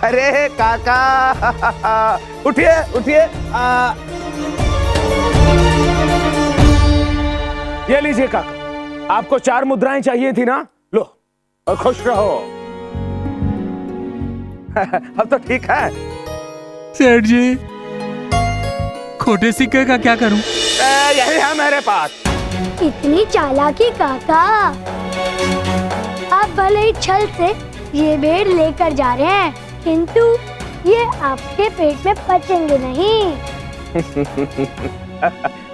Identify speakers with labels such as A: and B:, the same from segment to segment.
A: अरे काका उठिए उठिए। ये लीजिए काका, आपको 4 मुद्राएं चाहिए थी ना, लो और खुश रहो। अब तो ठीक है।
B: सेठ जी, खोटे सिक्के का क्या करूं?
A: यही है मेरे पास।
C: इतनी चालाकी काका, आप भले ही छल से ये बेर लेकर जा रहे हैं, किंतु ये आपके पेट में पचेंगे नहीं।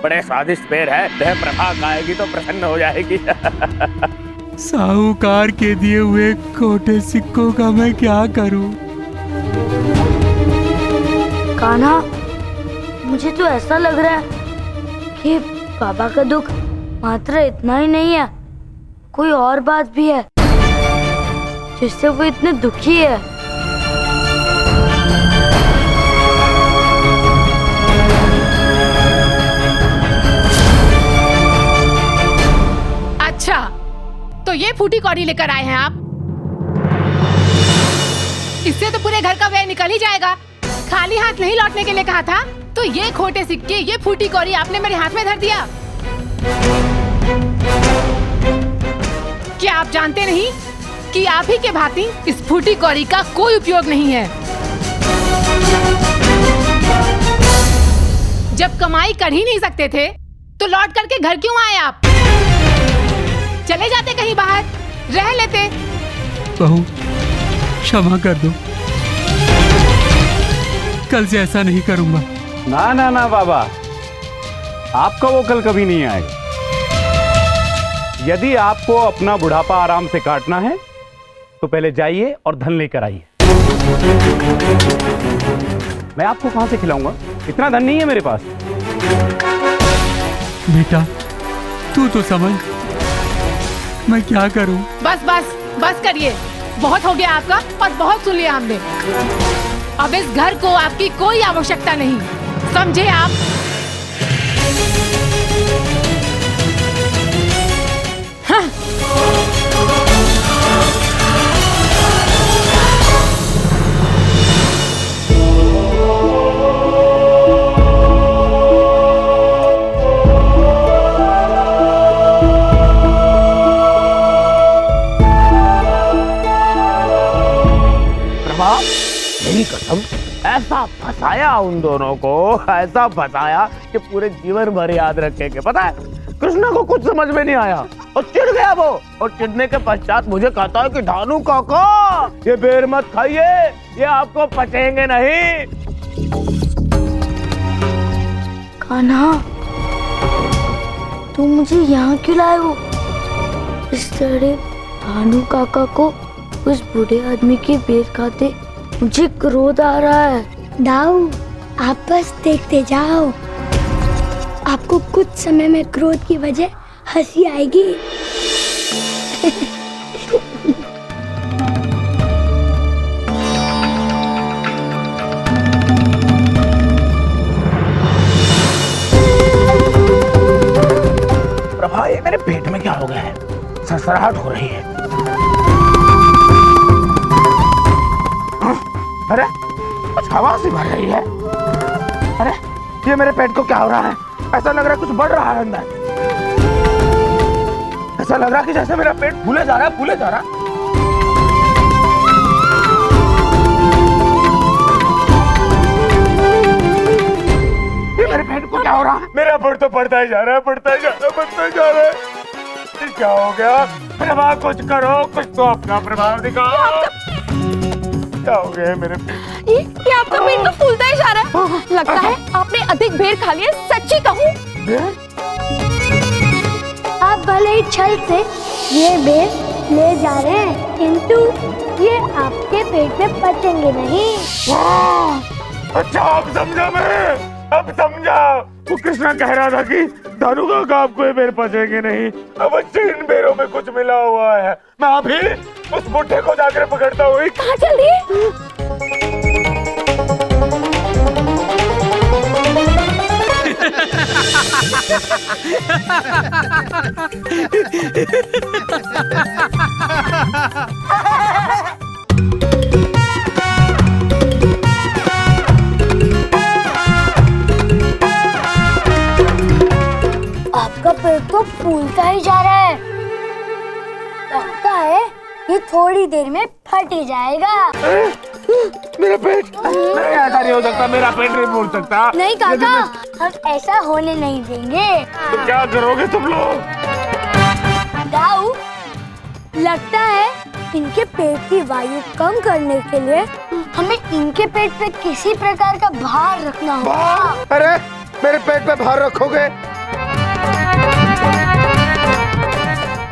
A: बड़े स्वादिष्ट पेड़ है, देह प्रभा खाएगी तो प्रसन्न हो जाएगी।
B: साहूकार के दिए हुए खोटे सिक्कों का मैं क्या करूं?
C: कान्हा, मुझे तो ऐसा लग रहा है कि बाबा का दुख मात्र इतना ही नहीं है, कोई और बात भी है जिससे वो इतने दुखी है।
D: अच्छा, तो ये फूटी कौड़ी लेकर आए हैं आप? इससे तो पूरे घर का व्यय निकल ही जाएगा। खाली हाथ नहीं लौटने के लिए कहा था, तो ये खोटे सिक्के, ये फूटी कौड़ी आपने मेरे हाथ में धर दिया। क्या आप जानते नहीं कि आप ही के भांति इस फूटी कौड़ी का कोई उपयोग नहीं है? जब कमाई कर ही नहीं सकते थे, तो लौट करके घर क्यों आए आप? चले जाते कहीं बाहर, रह लेते।
B: बहू, क्षमा कर दो, कल से ऐसा नहीं करूंगा।
E: ना ना ना बाबा, आपका वो कल कभी नहीं आएगा। यदि आपको अपना बुढ़ापा आराम से काटना है तो पहले जाइए और धन लेकर आइए। मैं आपको कहां से खिलाऊंगा, इतना धन नहीं है मेरे पास।
B: बेटा, तू तो समझ, मैं क्या करूं?
D: बस बस बस करिए, बहुत हो गया आपका और बहुत सुन लिया हमने। अब इस घर को आपकी कोई आवश्यकता नहीं, समझे आप? हाँ।
A: मेरी कसम, ऐसा फंसाया उन दोनों को, ऐसा फंसाया कि पूरे जीवन भर याद रखेंगे। पता है, कृष्णा को कुछ समझ में नहीं आया और चिढ़ गया वो, और चिढ़ने के पश्चात मुझे कहता है कि ढानू काका, ये बेर मत खाइए, ये आपको पचेंगे नहीं।
C: कान्हा, तुम मुझे यहाँ क्यों लाए हो? इस तरह भानु काका को उस बूढ़े आदमी के बेर खाते मुझे क्रोध आ रहा है। दाऊ, आप बस देखते जाओ, आपको कुछ समय में क्रोध की वजह हंसी आएगी।
A: प्रभा, ये मेरे पेट में क्या हो गया है? सरसराहट हो रही है। अरे कुछ हवा सी भर रही है। अरे ये मेरे पेट को क्या हो रहा है? ऐसा लग रहा है कुछ बढ़ रहा है अंदर। ऐसा लग रहा है कि जैसे मेरा पेट फूले जा रहा है, फूले जा रहा है। ये मेरे पेट को क्या हो रहा है? मेरा पेट तो बढ़ता ही जा रहा है, बढ़ता ही जा रहा है, बढ़ता ही जा रहा है। ये क्या हो गया? प्रभा, कुछ करो, कुछ तो अपना प्रभाव दिखाओ। क्या हो गया मेरे पेट?
F: ये आपका पेट तो फूलता ही जा रहा है। लगता है आपने अधिक बेर खा लिया, सच्ची कहूँ।
C: आप भले ही छल से ये बेर ले जा रहे हैं, किंतु ये आपके पेट में पचेंगे नहीं।
A: अच्छा, अब समझा मैं, अब समझा। वो कृष्णा कह रहा था कि दानू काका आपको ये बेर पचेंगे नहीं। अब अच्छे इन बेरों में कुछ मिला हुआ है। मैं अभी उस बुढ़े को जाकर पकड़ता हूँ।
F: कहाँ चल रही है?
C: फूलता ही जा रहा है। लगता है ये थोड़ी देर में फट ही जाएगा।
A: मेरा पेट नहीं, ऐसा नहीं हो सकता, मेरा पेट नहीं फूल सकता।
C: नहीं काका, हम ऐसा होने नहीं देंगे।
A: तो क्या करोगे तुम लोग?
C: दाऊ, लगता है इनके पेट की वायु कम करने के लिए हमें इनके पेट पे किसी प्रकार का भार रखना होगा।
A: अरे मेरे पेट पे भार रखोगे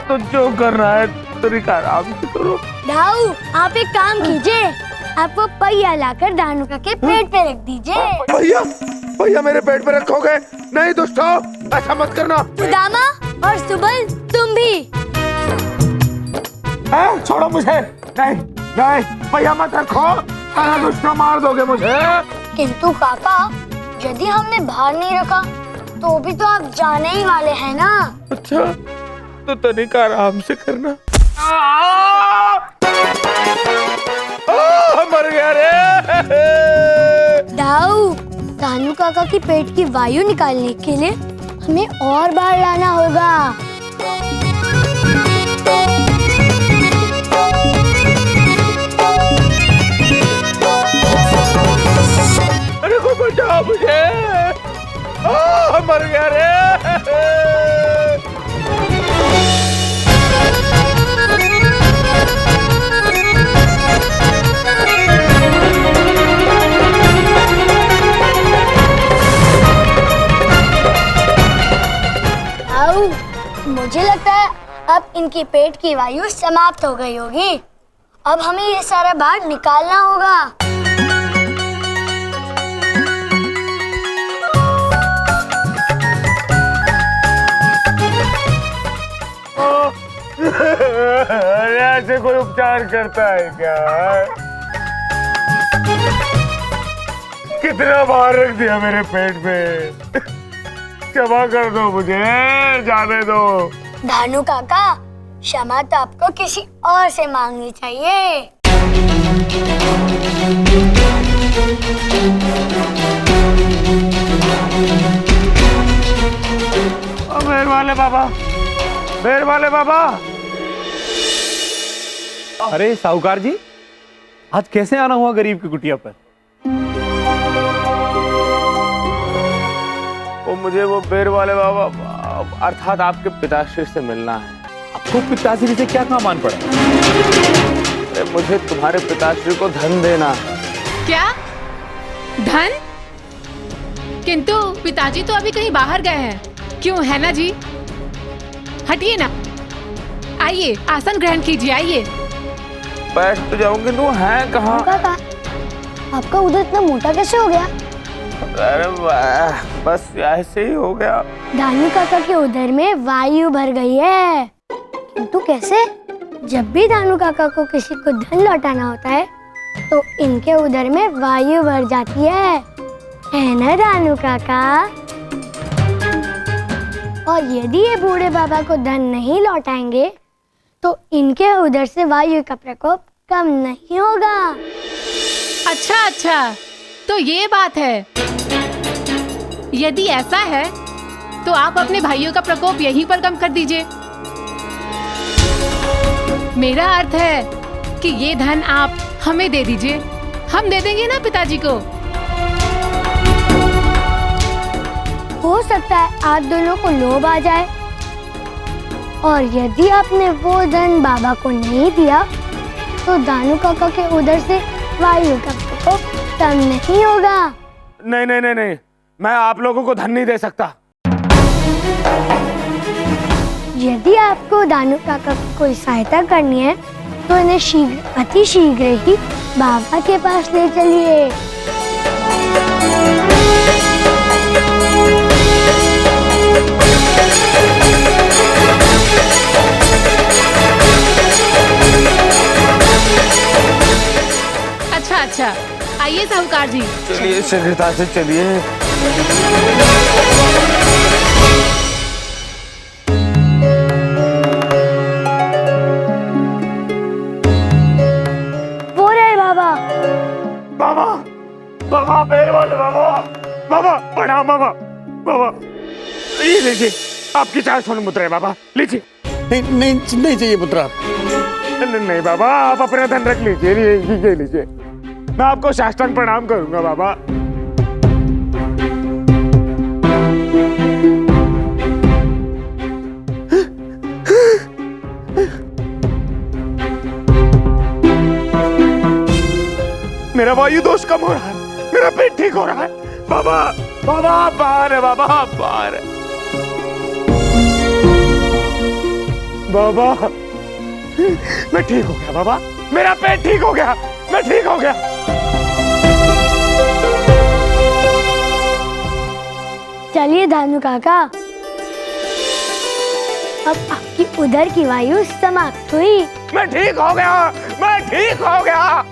A: तो जो करना है तरीका आराम से करो।
C: दाऊ, आप एक काम कीजिए, आप वो पहिया लाकर दानुका के पेट पे रख दीजिए।
A: भैया भैया मेरे पेट पे रखोगे? नहीं दुष्टो, ऐसा मत करना।
C: सुदामा और सुबल, तुम भी।
A: छोड़ो मुझे। नहीं नहीं भैया मत रखो, अरे दुष्टो मार दोगे मुझे।
C: किंतु काका, यदि हमने भार नहीं रखा तो भी तो आप जाने ही वाले हैं ना।
A: अच्छा तो तनिक आराम से करना। मर गया रे।
C: दाऊ, दानू काका की पेट की वायु निकालने के लिए हमें और बार लाना होगा।
A: अरे कोई बचाओ मुझे, मर गया रे।
C: मुझे लगता है अब इनकी पेट की वायु समाप्त हो गई होगी। अब हमें ये सारा बाहर निकालना होगा।
A: ऐसे कोई उपचार करता है क्या? कितना भार रख दिया मेरे पेट पे। क्षमा कर दो मुझे, जाने दो।
C: धानु काका, क्षमा तो आपको किसी और से मांगनी चाहिए।
A: मेर वाले बाबा, मेर वाले बाबा।
E: अरे साहूकार जी, आज कैसे आना हुआ गरीब की कुटिया पर?
A: वो मुझे वो बेर वाले बाबा अर्थात आपके पिताश्री से मिलना है।
E: आपको पिताश्री से क्या काम आन पड़ा?
A: मुझे तुम्हारे पिताश्री को धन देना।
D: क्या धन? किंतु पिताजी तो अभी कहीं बाहर गए हैं, क्यों है ना जी? हटिए ना, आइए आसन ग्रहण कीजिए, आइए।
A: बैठ तो जाऊंगी, तू है कहाँ?
C: काका, आपका उधर इतना मोटा कैसे हो गया?
A: अरे वाह, बस ऐसे ही हो गया।
C: दानू काका के उदर में वायु भर गई है। किंतु कैसे? जब भी दानू काका को किसी को धन लौटाना होता है तो इनके उदर में वायु भर जाती है ना दानू काका? और यदि ये बूढ़े बाबा को धन नहीं लौटाएंगे तो इनके उदर से वायु का प्रकोप कम नहीं होगा।
D: अच्छा अच्छा, तो ये बात है। यदि ऐसा है तो आप अपने भाइयों का प्रकोप यहीं पर कम कर दीजिए। मेरा अर्थ है कि ये धन आप हमें दे दीजिए, हम दे देंगे ना पिताजी को।
C: हो सकता है आप दोनों को लोभ आ जाए, और यदि आपने वो धन बाबा को नहीं दिया तो दानू काका के उदर से वायु का प्रकोप कम नहीं होगा।
A: नहीं नहीं नहीं नहीं, मैं आप लोगों को धन नहीं दे सकता।
C: यदि आपको दानू काका की कोई सहायता करनी है तो इन्हें शीघ्र, अति शीघ्र ही बाबा के पास ले चलिए।
D: अच्छा अच्छा, आइए साहूकार जी।
A: चलिए शीघ्रता से चलिए।
C: वो रहे बाबा।
A: बाबा, बाबा मेरे वाले बाबा, बाबा प्रणाम बाबा। बाबा ये लीजिए, आपकी 4 स्वर्ण मुद्राएं बाबा, लीजिए।
G: नहीं नहीं नहीं चाहिए पुत्रा।
A: नहीं बाबा, आप अपना धन रख लीजिए, ये लीजिए। मैं आपको साष्टांग प्रणाम करूंगा बाबा। मेरा वायु दोष कम हो रहा है, मेरा पेट ठीक हो रहा है। बाबा बाबा आप बाहर है, बाबा आप बाहर है। बाबा मैं ठीक हो गया बाबा, मेरा पेट ठीक हो गया, मैं ठीक हो गया।
C: चलिए धानु काका, अब आपकी उधर की वायु समाप्त हुई।
A: मैं ठीक हो गया, मैं ठीक हो गया।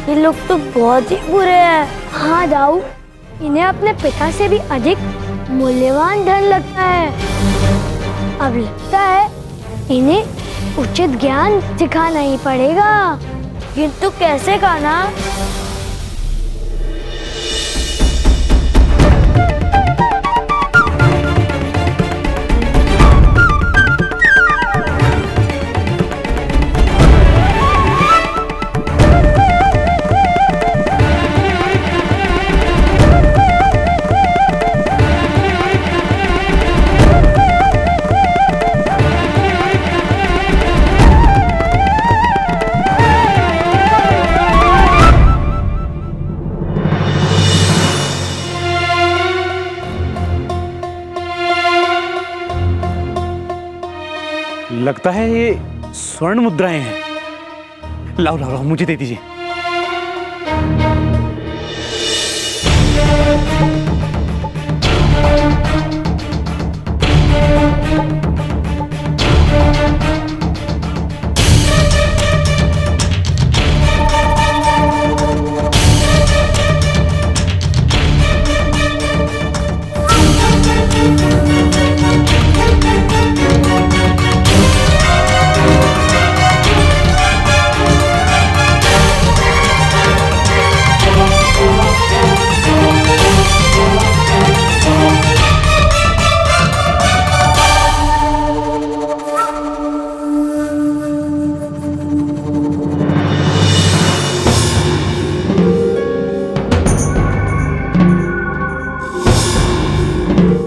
C: ये लोग तो बहुत ही बुरे हैं। हाँ दाऊ, इन्हें अपने पिता से भी अधिक मूल्यवान धन लगता है। अब लगता है इन्हें उचित ज्ञान सिखाना ही पड़ेगा, किंतु कैसे कान्हा?
E: लगता है ये स्वर्ण मुद्राएं हैं। लाओ लाओ लाओ, मुझे दे दीजिए।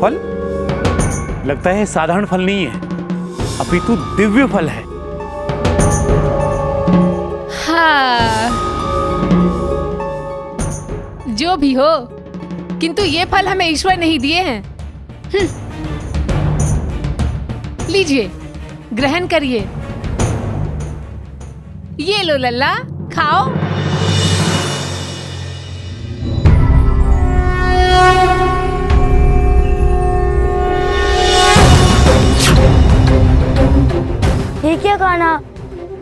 E: फल लगता है साधारण फल नहीं है, अपितु दिव्य फल है।
D: हाँ, जो भी हो, किंतु ये फल हमें ईश्वर नहीं दिए हैं। लीजिए, ग्रहण करिए। ये लो लल्ला, खाओ।
C: ये क्या कान्हा?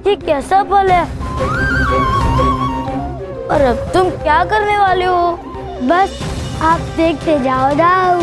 C: ये कैसा फल है? और अब तुम क्या करने वाले हो? बस आप देखते जाओ दाऊ।